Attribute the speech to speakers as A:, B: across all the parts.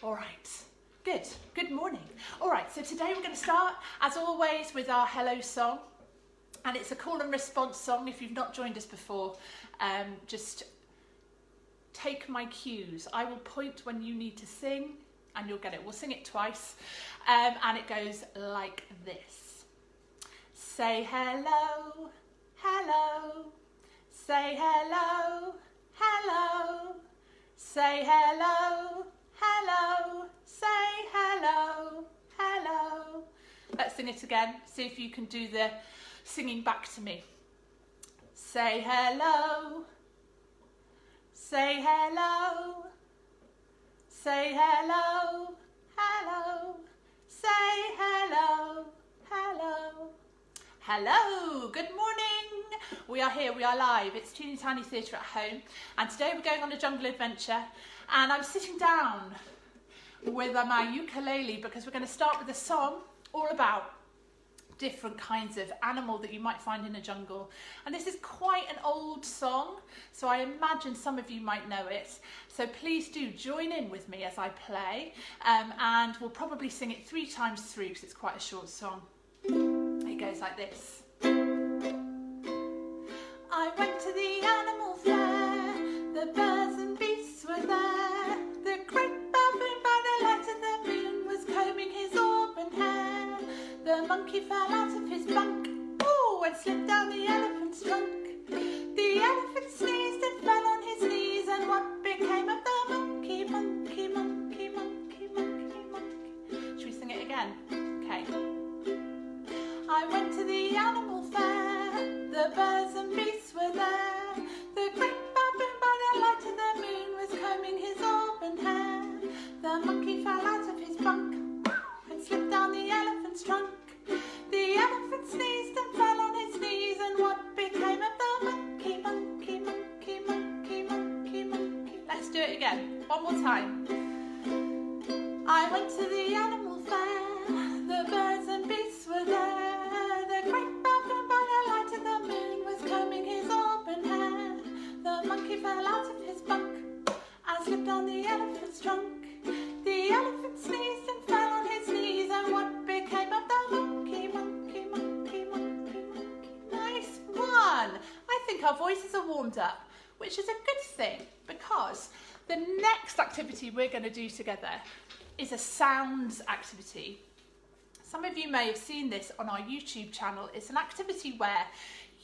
A: All right, good morning. All right, so today we're going to start, as always, with our hello song. And it's a call and response song. If you've not joined us before, just take my cues. I will point when you need to sing and you'll get it. We'll sing it twice. And it goes like this. Say hello, hello. Say hello, hello. Say hello, hello. Say hello, hello. Let's sing it again. See if you can do the singing back to me. Say hello. Say hello. Say hello, hello. Say hello, hello. Hello, good morning. We are here, we are live. It's Teeny Tiny Theatre at Home. And today we're going on a jungle adventure. And I'm sitting down with my ukulele because we're going to start with a song all about different kinds of animal that you might find in a jungle. And this is quite an old song, so I imagine some of you might know it. So please do join in with me as I play, and we'll probably sing it 3 times through because it's quite a short song. It goes like this. I went to the animal fair, the birds and beasts were there. The great baboon by the light of the moon was combing his auburn hair. The monkey fell out of his bunk, ooh, and slipped down the elephant's trunk. The elephant sneezed and fell on his knees, and what became of the monkey, monkey, monkey, monkey, monkey, monkey? Should we sing it again? Okay. I went to the animal fair, the birds and beasts were there. The great baboon by the light of the moon was combing his auburn hair. The monkey fell out of his bunk and slipped down the elephant's trunk. The elephant sneezed and fell on his knees, and what became of the monkey, monkey, monkey, monkey, monkey, monkey? Let's do it again, one more time. I went to the animal fair, the birds and beasts were there. The great baboon by the light of the moon was combing his auburn hair. The monkey fell out of his bunk and slipped on the elephant's trunk. The elephant sneezed and fell on his knees, and what became of the monkey, monkey, monkey, monkey, monkey? Nice one! I think our voices are warmed up, which is a good thing, because the next activity we're going to do together is a sounds activity. Some of you may have seen this on our YouTube channel. It's an activity where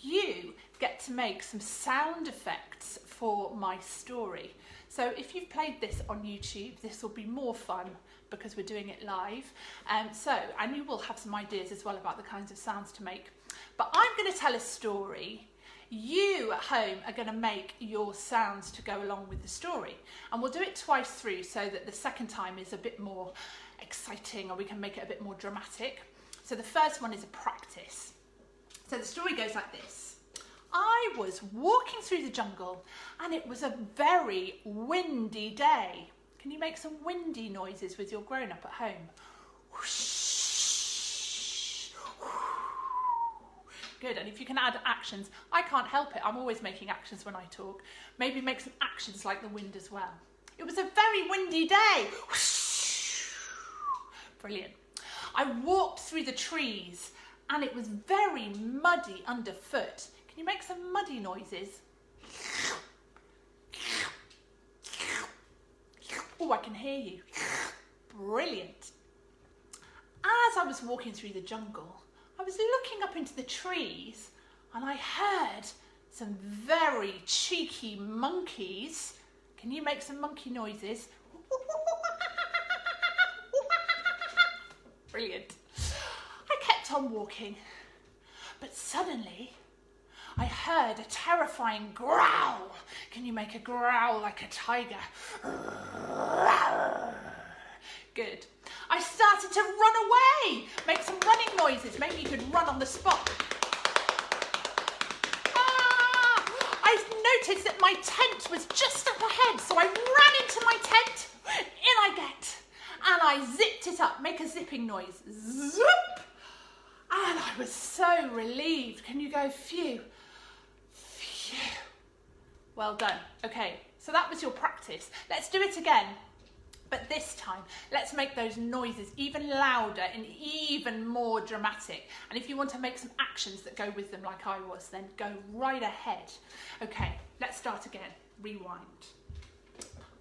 A: you get to make some sound effects for my story. So if you've played this on YouTube, this will be more fun because we're doing it live. And you will have some ideas as well about the kinds of sounds to make. But I'm going to tell a story. You at home are going to make your sounds to go along with the story. And we'll do it twice through so that the second time is a bit more exciting, or we can make it a bit more dramatic. So the first one is a practice. So the story goes like this. I was walking through the jungle and it was a very windy day. Can you make some windy noises with your grown-up at home? Whoosh. Good, and if you can add actions, I can't help it, I'm always making actions when I talk. Maybe make some actions like the wind as well. It was a very windy day. Whoosh. Brilliant. I walked through the trees and it was very muddy underfoot. Can you make some muddy noises? Oh, I can hear you. Brilliant. As I was walking through the jungle, I was looking up into the trees and I heard some very cheeky monkeys. Can you make some monkey noises? Brilliant. I kept on walking, but suddenly I heard a terrifying growl. Can you make a growl like a tiger? Good. I started to run away. Make some running noises. Maybe you could run on the spot. I noticed that my tent was just up ahead, so I ran into my tent. In I get. And I zipped it up. Make a zipping noise. Zip. And I was so relieved. Can you go phew? Phew. Well done. Okay, so that was your practice. Let's do it again. But this time, let's make those noises even louder and even more dramatic. And if you want to make some actions that go with them like I was, then go right ahead. Okay, let's start again. Rewind.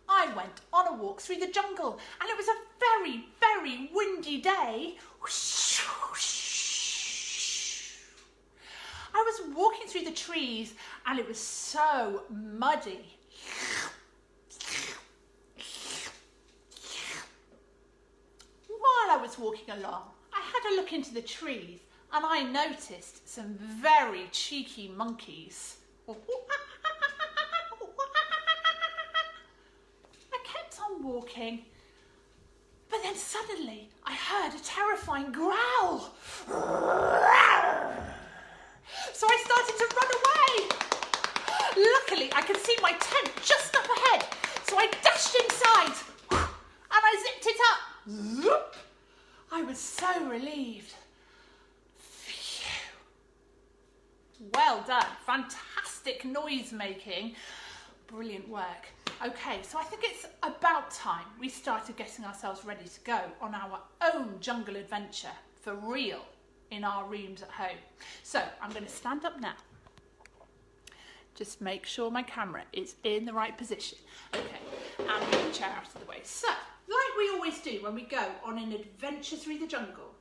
A: I went on a walk through the jungle and it was a very, very windy day. I was walking through the trees and it was so muddy. While I was walking along, I had a look into the trees and I noticed some very cheeky monkeys. I kept on walking, but then suddenly I heard a terrifying growl. So I started to run away. Luckily, I could see my tent just up ahead, so I dashed inside and I zipped it up. Zoop. I was so relieved. Phew. Well done. Fantastic noise making. Brilliant work. Okay, so I think it's about time we started getting ourselves ready to go on our own jungle adventure for real in our rooms at home. So I'm going to stand up now. Just make sure my camera is in the right position. Okay, and move the chair out of the way. So, like we always do when we go on an adventure through the jungle,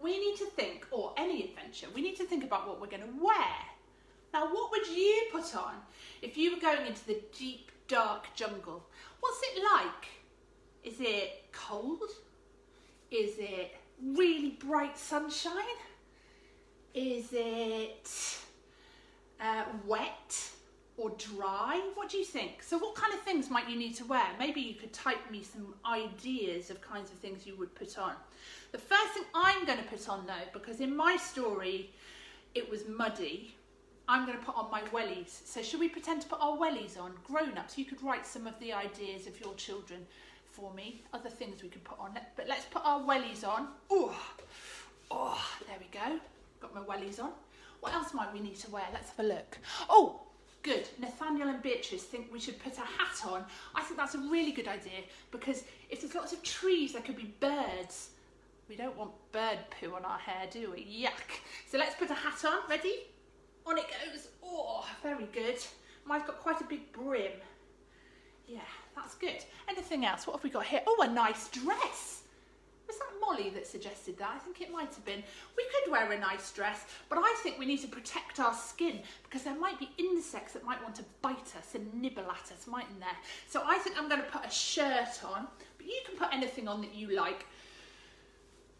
A: we need to think, or any adventure, we need to think about what we're going to wear. Now, what would you put on if you were going into the deep, dark jungle? What's it like? Is it cold? Is it really bright sunshine? Is it wet or dry? What do you think? So what kind of things might you need to wear? Maybe you could type me some ideas of kinds of things you would put on. The first thing I'm going to put on though, because in my story it was muddy, I'm going to put on my wellies. So should we pretend to put our wellies on? Grown-ups, you could write some of the ideas of your children for me, other things we could put on. But let's put our wellies on. Oh, there we go. Got my wellies on. What else might we need to wear? Let's have a look. Oh, good. Nathaniel and Beatrice think we should put a hat on. I think that's a really good idea because if there's lots of trees, there could be birds. We don't want bird poo on our hair, do we? Yuck. So let's put a hat on. Ready? On it goes. Oh, very good. Mine's got quite a big brim. Yeah, that's good. Anything else? What have we got here? Oh, a nice dress. Was that Molly that suggested that? I think it might have been. We could wear a nice dress, but I think we need to protect our skin because there might be insects that might want to bite us and nibble at us, mightn't there? So I think I'm going to put a shirt on, but you can put anything on that you like.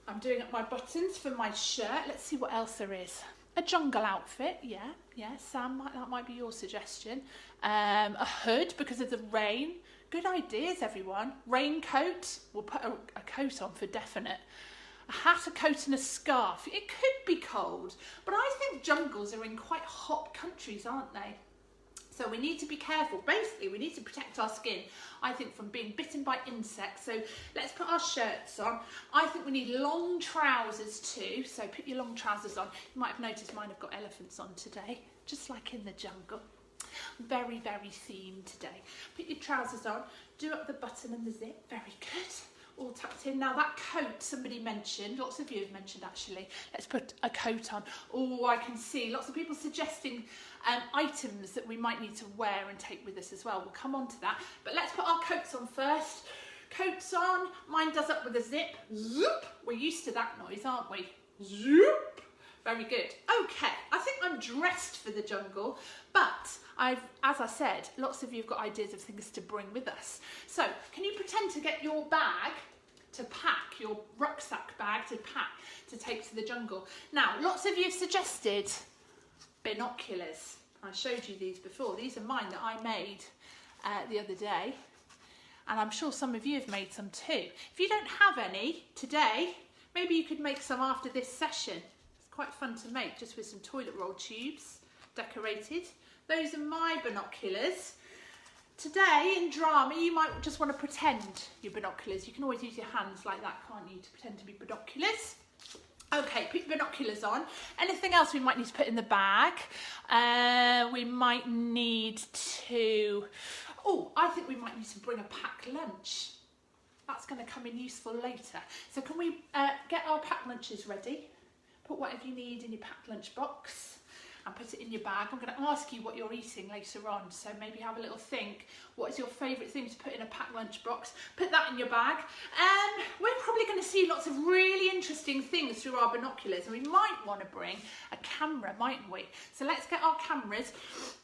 A: I'm doing up my buttons for my shirt. Let's see what else there is. A jungle outfit, yeah, Sam, that might be your suggestion. A hood because of the rain. Good ideas, everyone. Raincoat, we'll put a coat on for definite. A hat, a coat and a scarf. It could be cold, but I think jungles are in quite hot countries, aren't they? So we need to be careful. Basically, we need to protect our skin, I think, from being bitten by insects. So let's put our shirts on. I think we need long trousers too. So put your long trousers on. You might have noticed mine have got elephants on today, just like in the jungle. Very, very themed today. Put your trousers on. Do up the button and the zip. Very good. All tucked in. Now that coat somebody mentioned, lots of you have mentioned actually, let's put a coat on. Oh, I can see lots of people suggesting items that we might need to wear and take with us as well. We'll come on to that, but let's put our coats on first. Coats on. Mine does up with a zip. Zoop. We're used to that noise, aren't we? Zoop. Very good. Okay, I think I'm dressed for the jungle, but as I said, lots of you have got ideas of things to bring with us. So, can you pretend to get your bag to pack, your rucksack bag to pack, to take to the jungle? Now, lots of you have suggested binoculars. I showed you these before. These are mine that I made the other day, and I'm sure some of you have made some too. If you don't have any today, maybe you could make some after this session. Quite fun to make, just with some toilet roll tubes decorated. Those are my binoculars. Today in drama you might just want to pretend your binoculars. You can always use your hands like that, can't you, to pretend to be binoculars. Okay, put your binoculars on. Anything else we might need to put in the bag? We might need to... Oh, I think we might need to bring a packed lunch. going to come in useful later. So can we get our packed lunches ready? Put whatever you need in your packed lunch box and put it in your bag. I'm going to ask you what you're eating later on, so maybe have a little think. What is your favourite thing to put in a packed lunch box? Put that in your bag. We're probably going to see lots of really interesting things through our binoculars, and we might want to bring a camera, mightn't we? So let's get our cameras,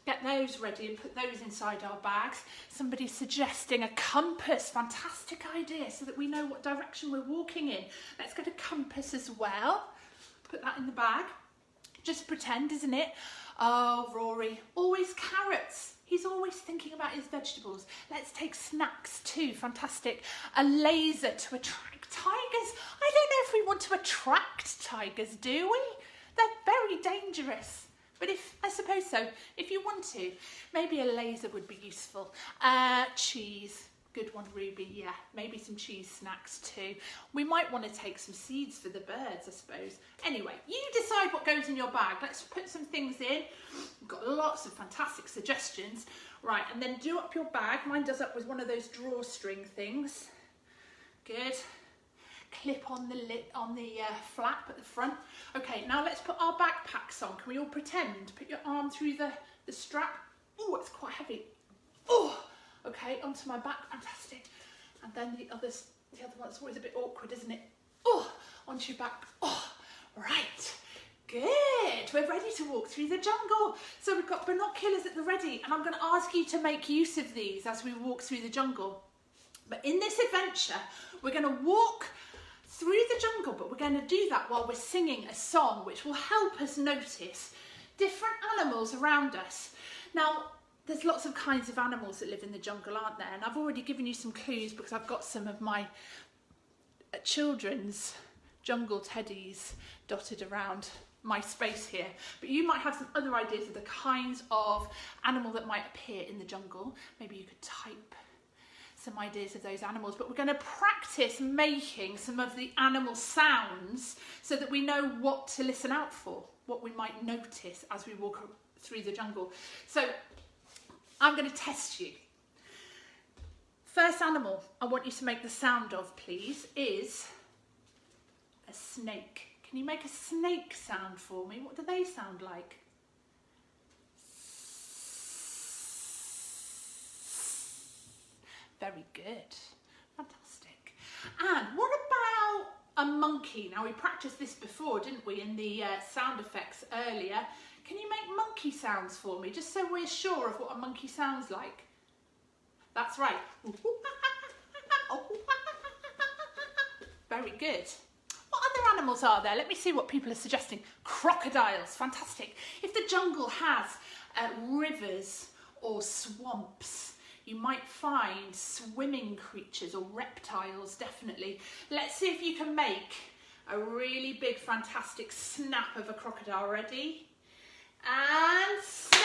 A: get those ready and put those inside our bags. Somebody's suggesting a compass. Fantastic idea, so that we know what direction we're walking in. Let's get a compass as well. Put that in the bag. Just pretend, isn't it? Oh, Rory, always carrots. He's always thinking about his vegetables. Let's take snacks too. Fantastic. A laser to attract tigers. I don't know if we want to attract tigers, do we? They're very dangerous. But I suppose so. If you want to, maybe a laser would be useful. Cheese. Good one, Ruby. Yeah, maybe some cheese snacks too. We might want to take some seeds for the birds, I suppose. Anyway, you decide what goes in your bag. Let's put some things in. We've got lots of fantastic suggestions. Right, and then do up your bag. Mine does up with one of those drawstring things. Good. Clip on the lid, on the flap at the front. Okay, now let's put our backpacks on. Can we all pretend? Put your arm through the strap. Oh, it's quite heavy. Oh. Okay, onto my back, fantastic. And then the other one's always a bit awkward, isn't it? Oh, onto your back. Oh, right. Good. We're ready to walk through the jungle. So we've got binoculars at the ready, and I'm going to ask you to make use of these as we walk through the jungle. But in this adventure, we're going to walk through the jungle, but we're going to do that while we're singing a song, which will help us notice different animals around us. Now, there's lots of kinds of animals that live in the jungle, aren't there? And I've already given you some clues because I've got some of my children's jungle teddies dotted around my space here. But you might have some other ideas of the kinds of animal that might appear in the jungle. Maybe you could type some ideas of those animals. But we're going to practice making some of the animal sounds so that we know what to listen out for, what we might notice as we walk through the jungle. So I'm going to test you. First animal I want you to make the sound of, please, is a snake. Can you make a snake sound for me? What do they sound like? Very good. Fantastic. And what about a monkey? Now, we practiced this before, didn't we, in the sound effects earlier. Can you make monkey sounds for me, just so we're sure of what a monkey sounds like? That's right. Very good. What other animals are there? Let me see what people are suggesting. Crocodiles, fantastic. If the jungle has rivers or swamps, you might find swimming creatures or reptiles, definitely. Let's see if you can make a really big, fantastic snap of a crocodile. Ready? And snap!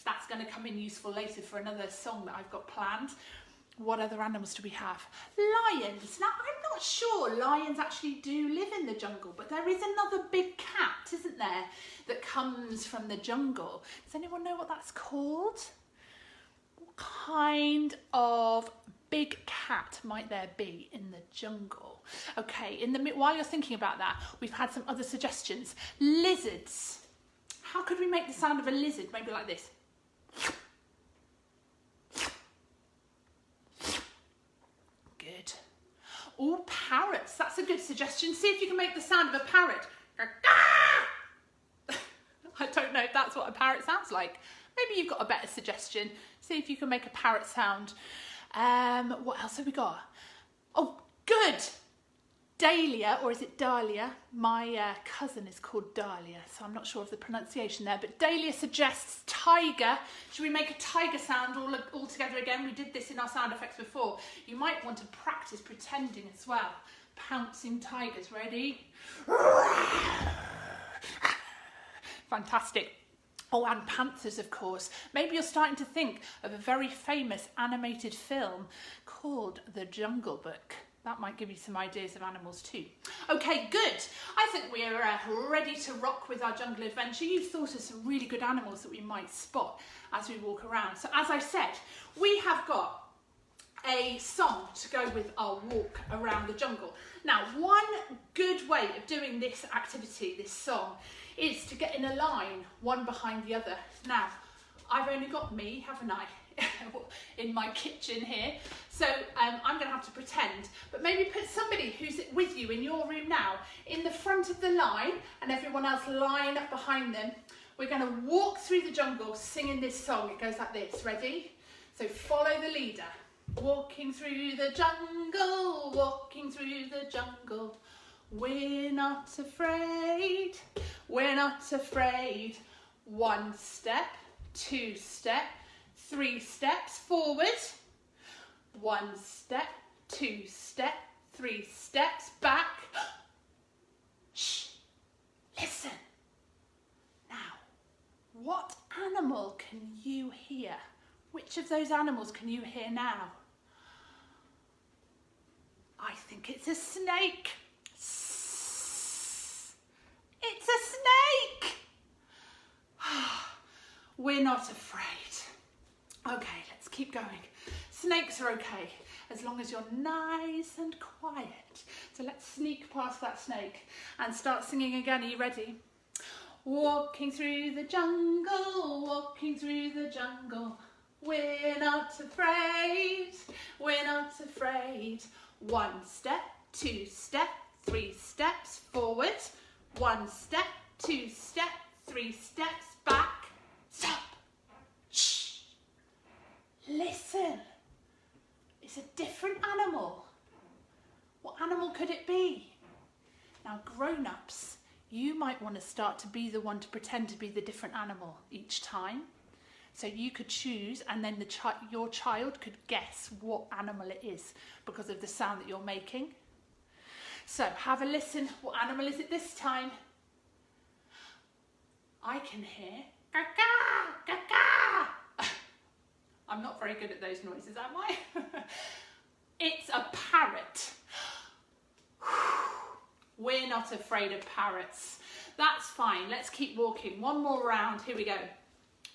A: That's going to come in useful later for another song that I've got planned. What other animals do we have? Lions. Now, I'm not sure lions actually do live in the jungle, but there is another big cat, isn't there, that comes from the jungle. Does anyone know what that's called? What kind of big cat might there be in the jungle? Okay, while you're thinking about that, we've had some other suggestions. Lizards. How could we make the sound of a lizard? Maybe like this. Good. Oh, parrots. That's a good suggestion. See if you can make the sound of a parrot. I don't know if that's what a parrot sounds like. Maybe you've got a better suggestion. See if you can make a parrot sound. What else have we got? Oh, good. Dahlia, or is it Dahlia? My cousin is called Dahlia, so I'm not sure of the pronunciation there, but Dahlia suggests tiger. Should we make a tiger sound all together again? We did this in our sound effects before. You might want to practice pretending as well. Pouncing tigers, ready? Fantastic. Oh, and panthers, of course. Maybe you're starting to think of a very famous animated film called The Jungle Book. That might give you some ideas of animals too. Okay, good. I think we're ready to rock with our jungle adventure. You've thought of some really good animals that we might spot as we walk around. So as I said, we have got a song to go with our walk around the jungle. Now, one good way of doing this activity, this song, is to get in a line, one behind the other. Now, I've only got me, haven't I, in my kitchen here. So I'm going to have to pretend, but maybe put somebody who's with you in your room now in the front of the line and everyone else line up behind them. We're going to walk through the jungle singing this song. It goes like this. Ready? So follow the leader. Walking through the jungle, walking through the jungle. We're not afraid, we're not afraid. 1 step, 2 step, 3 steps forward. 1 step, 2 step, 3 steps back. Shh, listen. Now, what animal can you hear? Which of those animals can you hear now? I think it's a snake. It's a snake. We're not afraid. Okay, let's keep going. Snakes are okay, as long as you're nice and quiet. So let's sneak past that snake and start singing again. Are you ready? Walking through the jungle, walking through the jungle. We're not afraid, we're not afraid. 1 step, 2 step, 3 steps forward. 1 step, 2 step, 3 steps back. Stop. Shh. Listen. It's a different animal. What animal could it be? Now, grown-ups, you might want to start to be the one to pretend to be the different animal each time. So you could choose, and then your child could guess what animal it is because of the sound that you're making. So have a listen. What animal is it this time? I can hear caca, caca. I'm not very good at those noises, am I? It's a parrot. We're not afraid of parrots. That's fine. Let's keep walking. One more round. Here we go.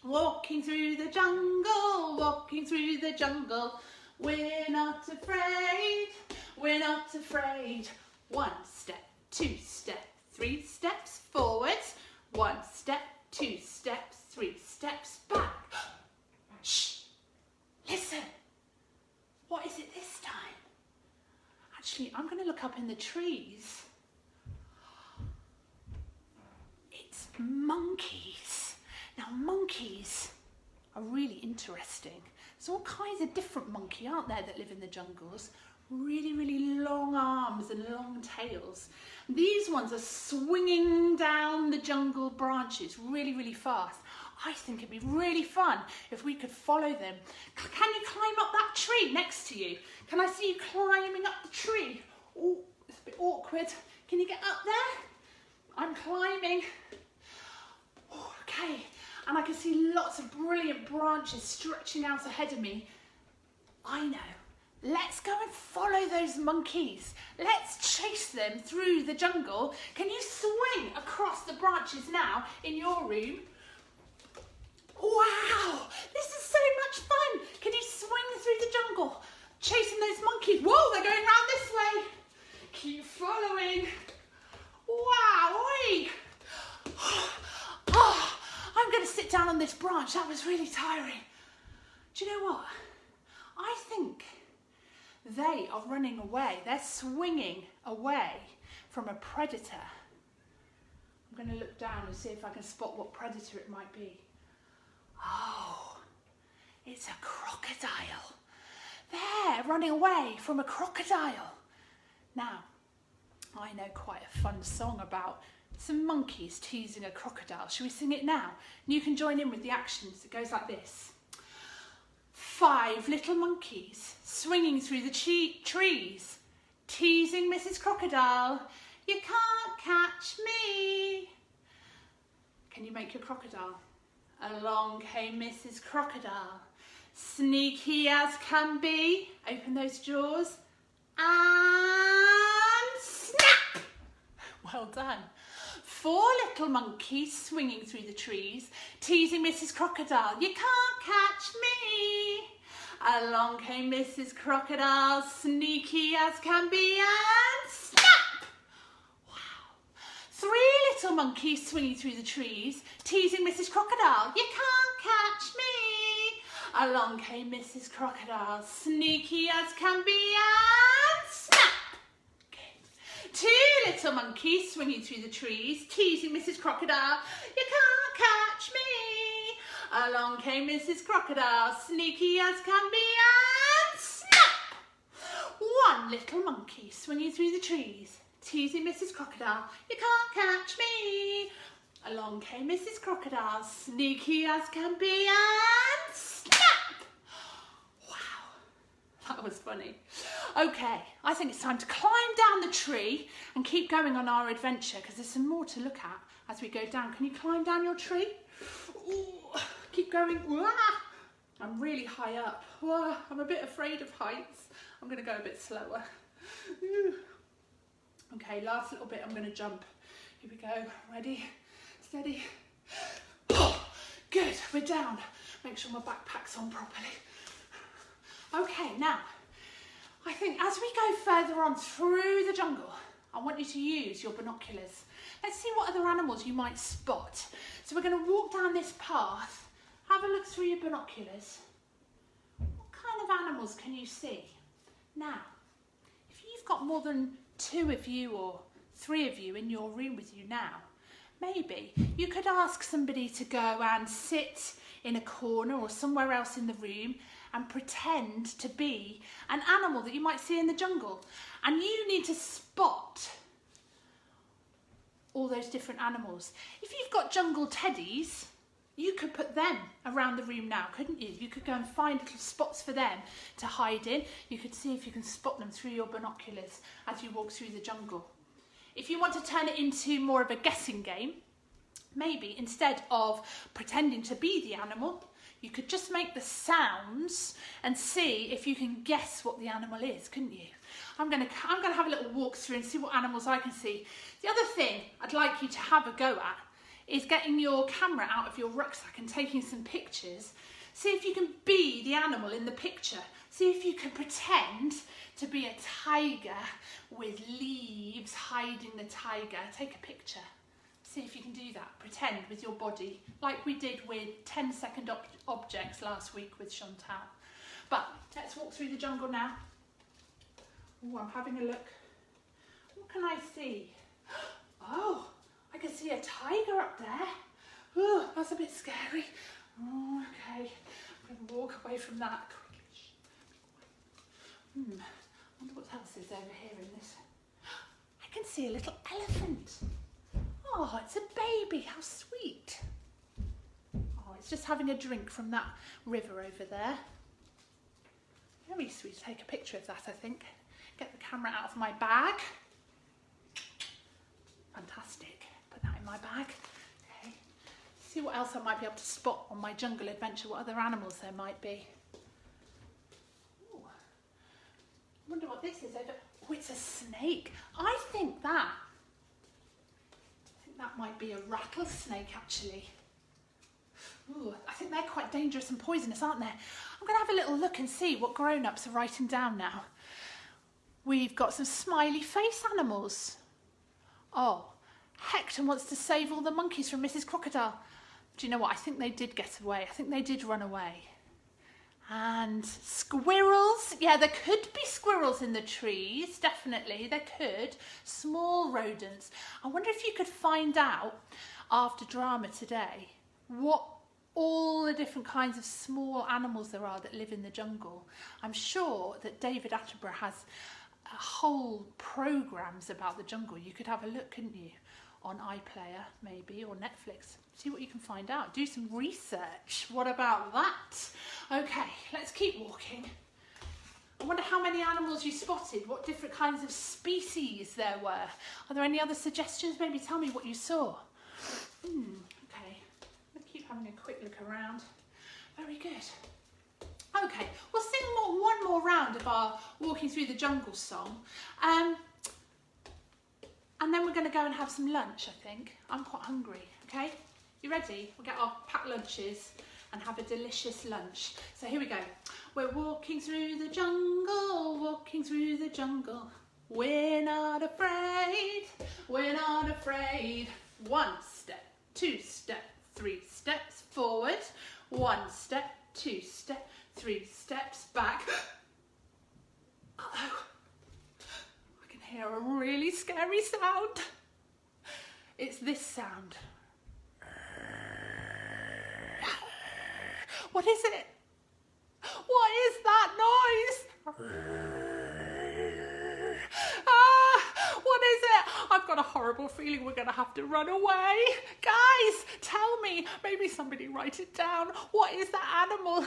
A: Walking through the jungle, walking through the jungle. We're not afraid, we're not afraid. 1 step, 2 step, 3 steps forward. 1 step, 2 steps, 3 steps back. Shh, listen. What is it this time? Actually, I'm going to look up in the trees. It's monkeys. Now, monkeys are really interesting. There's all kinds of different monkey, aren't there, that live in the jungles? Really, really long arms and long tails. These ones are swinging down the jungle branches really, really fast. I think it'd be really fun if we could follow them. Can you climb up that tree next to you? Can I see you climbing up the tree? Oh, it's a bit awkward. Can you get up there? I'm climbing. Oh, okay. And I can see lots of brilliant branches stretching out ahead of me. I know. Let's go and follow those monkeys. Let's chase them through the jungle. Can you swing across the branches now in your room? Wow, this is so much fun. Can you swing through the jungle, chasing those monkeys? Whoa, they're going round this way. Keep following. Wow, oi. Oh, I'm going to sit down on this branch. That was really tiring. Do you know what? I think they are running away. They're swinging away from a predator. I'm going to look down and see if I can spot what predator it might be. Oh, it's a crocodile. They're running away from a crocodile. Now, I know quite a fun song about some monkeys teasing a crocodile. Shall we sing it now? And you can join in with the actions. It goes like this. 5 little monkeys swinging through the trees, teasing Mrs. Crocodile. You can't catch me. Can you make your crocodile? Along came Mrs. Crocodile, sneaky as can be. Open those jaws and snap. Well done. 4 little monkeys swinging through the trees, teasing Mrs. Crocodile. You can't catch me. Along came Mrs. Crocodile, sneaky as can be, and snap! Wow. 3 little monkeys swinging through the trees, teasing Mrs. Crocodile. You can't catch me. Along came Mrs. Crocodile, sneaky as can be, and snap! Okay. 2 little monkeys swinging through the trees, teasing Mrs. Crocodile. You can't catch me. Along came Mrs. Crocodile, sneaky as can be, and snap! 1 little monkey swinging through the trees, teasing Mrs. Crocodile. You can't catch me. Along came Mrs. Crocodile, sneaky as can be, and snap! Wow, that was funny. Okay, I think it's time to climb down the tree and keep going on our adventure, because there's some more to look at as we go down. Can you climb down your tree? Ooh. Keep going. I'm really high up. I'm a bit afraid of heights. I'm going to go a bit slower. Okay, last little bit, I'm going to jump. Here we go. Ready, steady. Good, we're down. Make sure my backpack's on properly. Okay, now, I think as we go further on through the jungle, I want you to use your binoculars. Let's see what other animals you might spot. So we're going to walk down this path. Have a look through your binoculars. What kind of animals can you see? Now, if you've got more than 2 of you or 3 of you in your room with you now, maybe you could ask somebody to go and sit in a corner or somewhere else in the room and pretend to be an animal that you might see in the jungle. And you need to spot all those different animals. If you've got jungle teddies, you could put them around the room now, couldn't you? You could go and find little spots for them to hide in. You could see if you can spot them through your binoculars as you walk through the jungle. If you want to turn it into more of a guessing game, maybe instead of pretending to be the animal, you could just make the sounds and see if you can guess what the animal is, couldn't you? I'm going to have a little walk through and see what animals I can see. The other thing I'd like you to have a go at is getting your camera out of your rucksack and taking some pictures. See if you can be the animal in the picture. See if you can pretend to be a tiger with leaves hiding the tiger. Take a picture. See if you can do that. Pretend with your body, like we did with 10-second objects last week with Chantal. But let's walk through the jungle now. Oh, I'm having a look. What can I see? Oh, I can see a tiger up there. Oh, that's a bit scary. Oh, okay, I'm going to walk away from that quickly. I wonder what else is over here in this. I can see a little elephant. Oh, it's a baby, how sweet. Oh, it's just having a drink from that river over there. Very sweet. Take a picture of that, I think. Get the camera out of my bag. Fantastic. Put that in my bag. Okay. See what else I might be able to spot on my jungle adventure, what other animals there might be. Ooh. I wonder what this is over. Oh, it's a snake. I think that might be a rattlesnake, actually. Ooh, I think they're quite dangerous and poisonous, aren't they? I'm going to have a little look and see what grown-ups are writing down now. We've got some smiley face animals. Oh, Hector wants to save all the monkeys from Mrs. Crocodile. Do you know what? I think they did get away. I think they did run away. And squirrels. Yeah, there could be squirrels in the trees. Definitely, there could. Small rodents. I wonder if you could find out after drama today what all the different kinds of small animals there are that live in the jungle. I'm sure that David Attenborough has whole programmes about the jungle. You could have a look, couldn't you? On iPlayer maybe, or Netflix. See what you can find out. Do some research. What about that? Okay, let's keep walking. I wonder how many animals you spotted, what different kinds of species there were. Are there any other suggestions? Maybe tell me what you saw. Okay, let's keep having a quick look around. Very good. Okay, we'll sing one more round of our Walking Through the Jungle song. And then we're going to go and have some lunch, I think. I'm quite hungry, okay? You ready? We'll get our packed lunches and have a delicious lunch. So here we go. We're walking through the jungle, walking through the jungle. We're not afraid, we're not afraid. 1 step, 2 step, 3 steps forward. 1 step, 2 step, 3 steps back. Uh-oh. I can hear a really scary sound. It's this sound. What is it? What is that noise? What is it? I've got a horrible feeling we're going to have to run away. Guys, tell me. Maybe somebody write it down. What is that animal?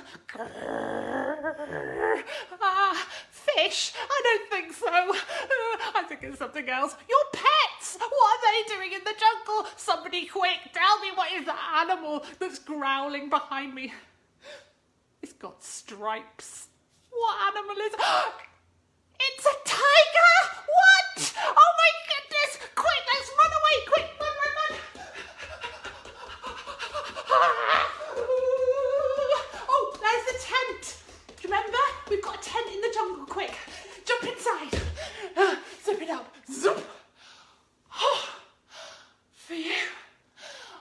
A: Fish? I don't think so. I think it's something else. Your pets! What are they doing in the jungle? Somebody quick, tell me what is that animal that's growling behind me? It's got stripes. What animal is it? It's a tiger! What? Oh my goodness! Quick, let's run away! Quick, run! Oh, there's the tent! Do you remember? We've got a tent in the jungle. Quick, jump inside. Zip it up. Zoop. Oh, for you.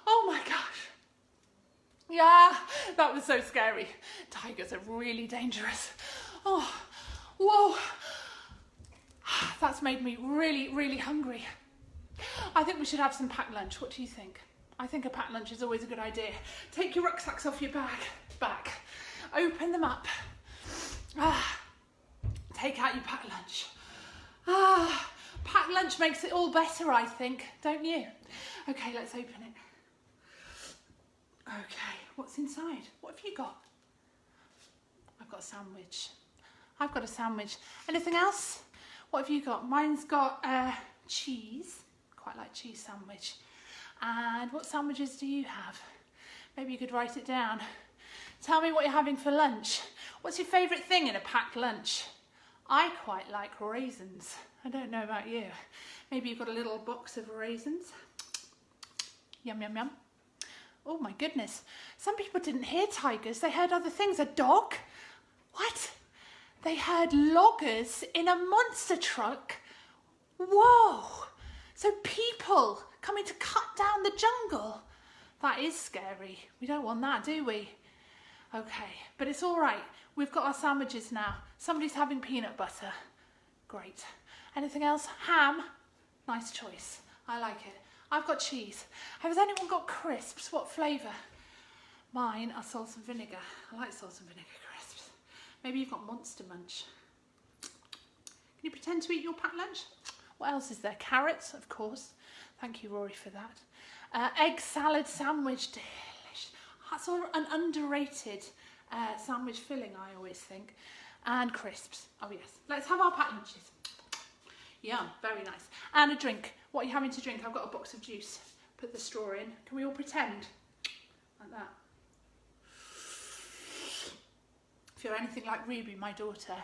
A: Oh my gosh. Yeah, that was so scary. Tigers are really dangerous. Oh, whoa. That's made me really, really hungry. I think we should have some packed lunch. What do you think? I think a packed lunch is always a good idea. Take your rucksacks off your back. Open them up. Take out your packed lunch. Packed lunch makes it all better, I think, don't you? Okay, let's open it. Okay, what's inside? What have you got? I've got a sandwich. I've got a sandwich. Anything else? What have you got? Mine's got cheese. Quite like cheese sandwich. And what sandwiches do you have? Maybe you could write it down. Tell me what you're having for lunch. What's your favourite thing in a packed lunch? I quite like raisins. I don't know about you. Maybe you've got a little box of raisins. Yum, yum, yum. Oh my goodness. Some people didn't hear tigers. They heard other things. A dog? What? They heard loggers in a monster truck. Whoa. So people coming to cut down the jungle. That is scary. We don't want that, do we? Okay, but it's all right. We've got our sandwiches now. Somebody's having peanut butter. Great. Anything else? Ham? Nice choice. I like it. I've got cheese. Has anyone got crisps? What flavour? Mine are salt and vinegar. I like salt and vinegar crisps. Maybe you've got Monster Munch. Can you pretend to eat your packed lunch? What else is there? Carrots, of course. Thank you, Rory, for that. Egg salad sandwich. Delicious. That's all an underrated sandwich filling, I always think. And crisps. Oh, yes. Let's have our packed lunches. Yum, very nice. And a drink. What are you having to drink? I've got a box of juice. Put the straw in. Can we all pretend? Like that. If you're anything like Ruby, my daughter,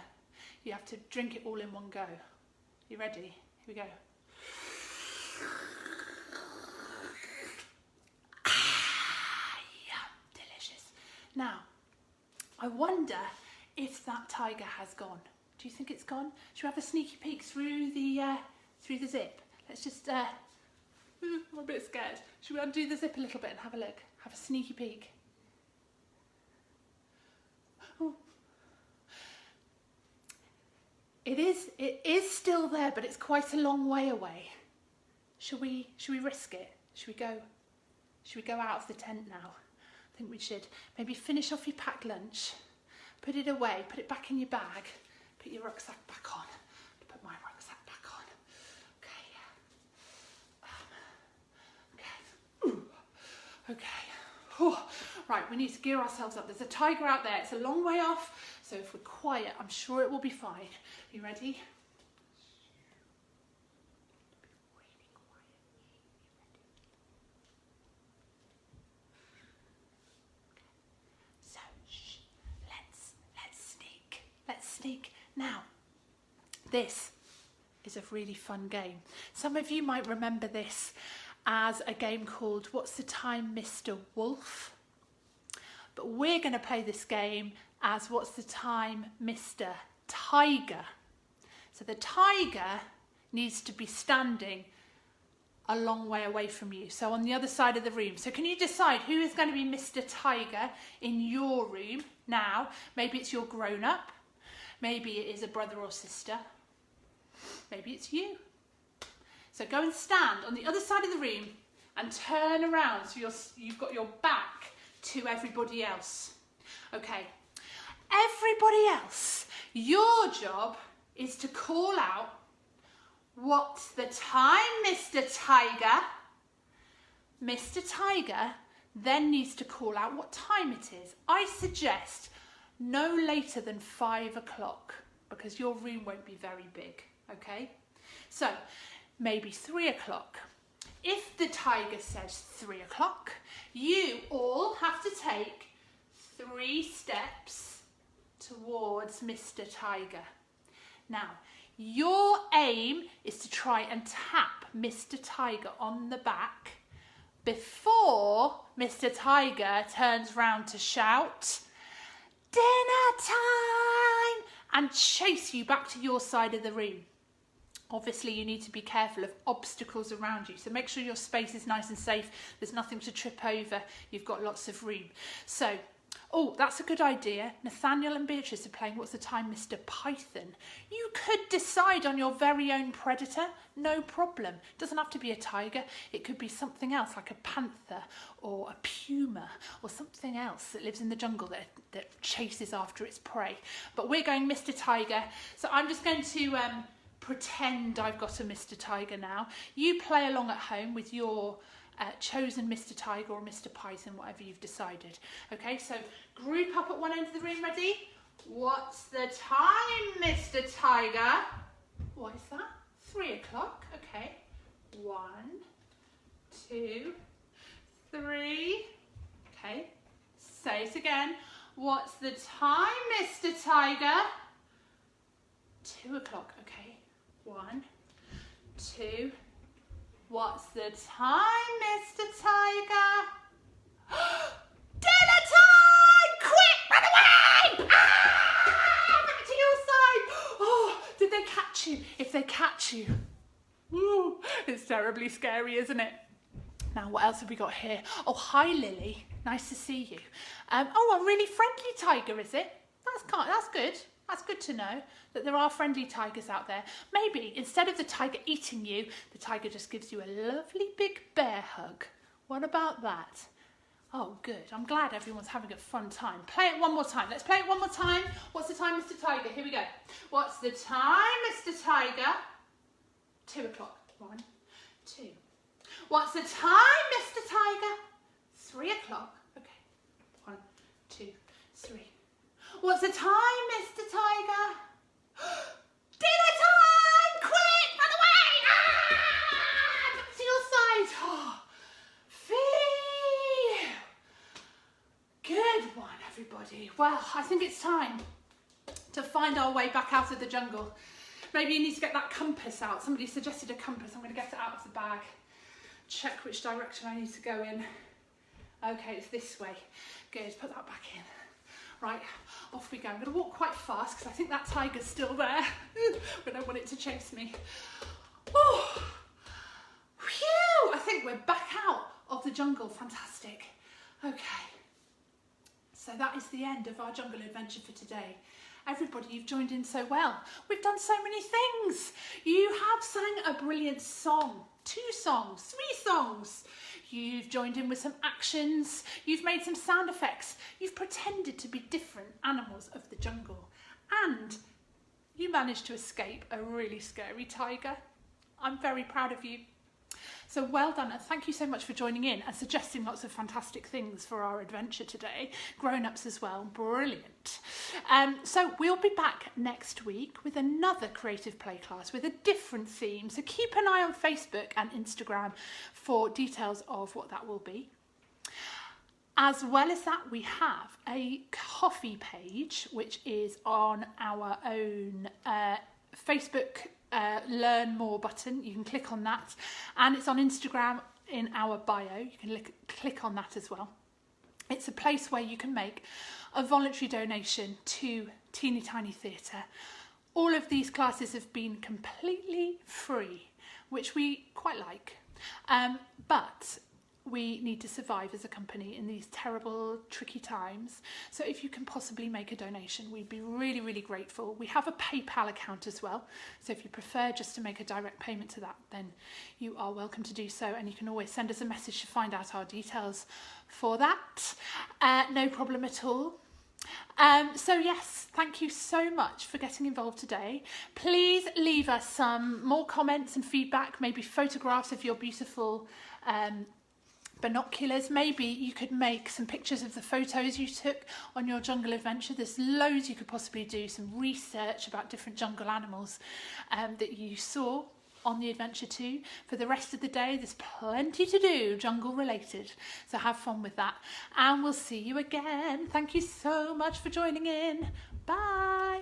A: you have to drink it all in one go. You ready? Here we go. Yum, delicious. Now, I wonder if that tiger has gone. Do you think it's gone? Should we have a sneaky peek through the zip? Let's just, I'm a bit scared. Should we undo the zip a little bit and have a look? Have a sneaky peek. Oh. It is still there, but it's quite a long way away. Should we risk it? Should we go out of the tent now? I think we should. Maybe finish off your packed lunch, put it away, put it back in your bag, put your rucksack back on. Put my rucksack back on. Okay. Okay. Oh, right, we need to gear ourselves up. There's a tiger out there. It's a long way off, so if we're quiet, I'm sure it will be fine. You ready? So, shh. Let's sneak. Now, this is a really fun game. Some of you might remember this as a game called What's the Time, Mr. Wolf? but we're going to play this game as what's the time, Mr. Tiger. So the tiger needs to be standing a long way away from you, so on the other side of the room. So can you decide who is going to be Mr. Tiger in your room now? Maybe it's your grown-up, maybe it is a brother or sister, maybe it's you. So go and stand on the other side of the room and turn around so you've got your back to everybody else. Okay, everybody else, your job is to call out, "What's the time, Mr. Tiger?" Mr. Tiger then needs to call out what time it is. I suggest no later than 5 o'clock because your room won't be very big, okay? So maybe 3 o'clock. If the tiger says 3 o'clock, you all have to take 3 steps towards Mr. Tiger. Now, your aim is to try and tap Mr. Tiger on the back before Mr. Tiger turns round to shout, "Dinner time!" and chase you back to your side of the room. Obviously, you need to be careful of obstacles around you. So make sure your space is nice and safe. There's nothing to trip over. You've got lots of room. So, oh, that's a good idea. Nathaniel and Beatrice are playing What's the Time, Mr. Python. You could decide on your very own predator. No problem. It doesn't have to be a tiger. It could be something else like a panther or a puma or something else that lives in the jungle that chases after its prey. But we're going Mr. Tiger. So I'm just going to pretend I've got a Mr. Tiger now. You play along at home with your chosen Mr. Tiger or Mr. Python, whatever you've decided. Okay, so group up at one end of the room, ready? What's the time, Mr. Tiger? What is that? 3 o'clock, okay. 1, 2, 3. Okay, say it again. What's the time, Mr. Tiger? 2 o'clock, okay. 1, 2. What's the time, Mr. Tiger? Dinner time! Quick, run away! Ah! Back to your side! Oh, did they catch you? If they catch you, woo, it's terribly scary, isn't it? Now, what else have we got here? Oh, hi, Lily. Nice to see you. Oh, a really friendly tiger, is it? That's good. That's good to know that there are friendly tigers out there. Maybe instead of the tiger eating you, the tiger just gives you a lovely big bear hug. What about that? Oh, good. I'm glad everyone's having a fun time. Play it one more time. Let's play it one more time. What's the time, Mr. Tiger? Here we go. What's the time, Mr. Tiger? 2 o'clock. 1, 2. What's the time, Mr. Tiger? 3 o'clock. Okay. 1, 2, 3. What's the time, Mr. Tiger? Dinner time! Quick! Run away! Ah! Back to your side. Oh, phew. Good one, everybody. Well, I think it's time to find our way back out of the jungle. Maybe you need to get that compass out. Somebody suggested a compass. I'm going to get it out of the bag. Check which direction I need to go in. Okay, it's this way. Good, put that back in. Right, off we go. I'm going to walk quite fast because I think that tiger's still there. I don't want it to chase me. Oh, phew! I think we're back out of the jungle. Fantastic. Okay, so that is the end of our jungle adventure for today. Everybody, you've joined in so well. We've done so many things. You have sang a brilliant song, 2 songs, 3 songs. You've joined in with some actions. You've made some sound effects. You've pretended to be different animals of the jungle. And you managed to escape a really scary tiger. I'm very proud of you. So well done, and thank you so much for joining in and suggesting lots of fantastic things for our adventure today. Grown-ups as well, brilliant. So we'll be back next week with another creative play class with a different theme. So keep an eye on Facebook and Instagram for details of what that will be. As well as that, we have a coffee page, which is on our own Facebook Learn More button. You can click on that, and it's on Instagram in our bio. You can click on that as well. It's a place where you can make a voluntary donation to Teeny Tiny Theatre. All of these classes have been completely free, which we quite like, but we need to survive as a company in these terrible, tricky times. So if you can possibly make a donation, we'd be really, really grateful. We have a PayPal account as well. So if you prefer just to make a direct payment to that, then you are welcome to do so. And you can always send us a message to find out our details for that. No problem at all. So yes, thank you so much for getting involved today. Please leave us some more comments and feedback, maybe photographs of your beautiful binoculars. Maybe you could make some pictures of the photos you took on your jungle adventure. There's loads you could possibly do, some research about different jungle animals that you saw on the adventure too. For the rest of the day, there's plenty to do jungle related, so have fun with that, and we'll see you again. Thank you so much for joining in. Bye.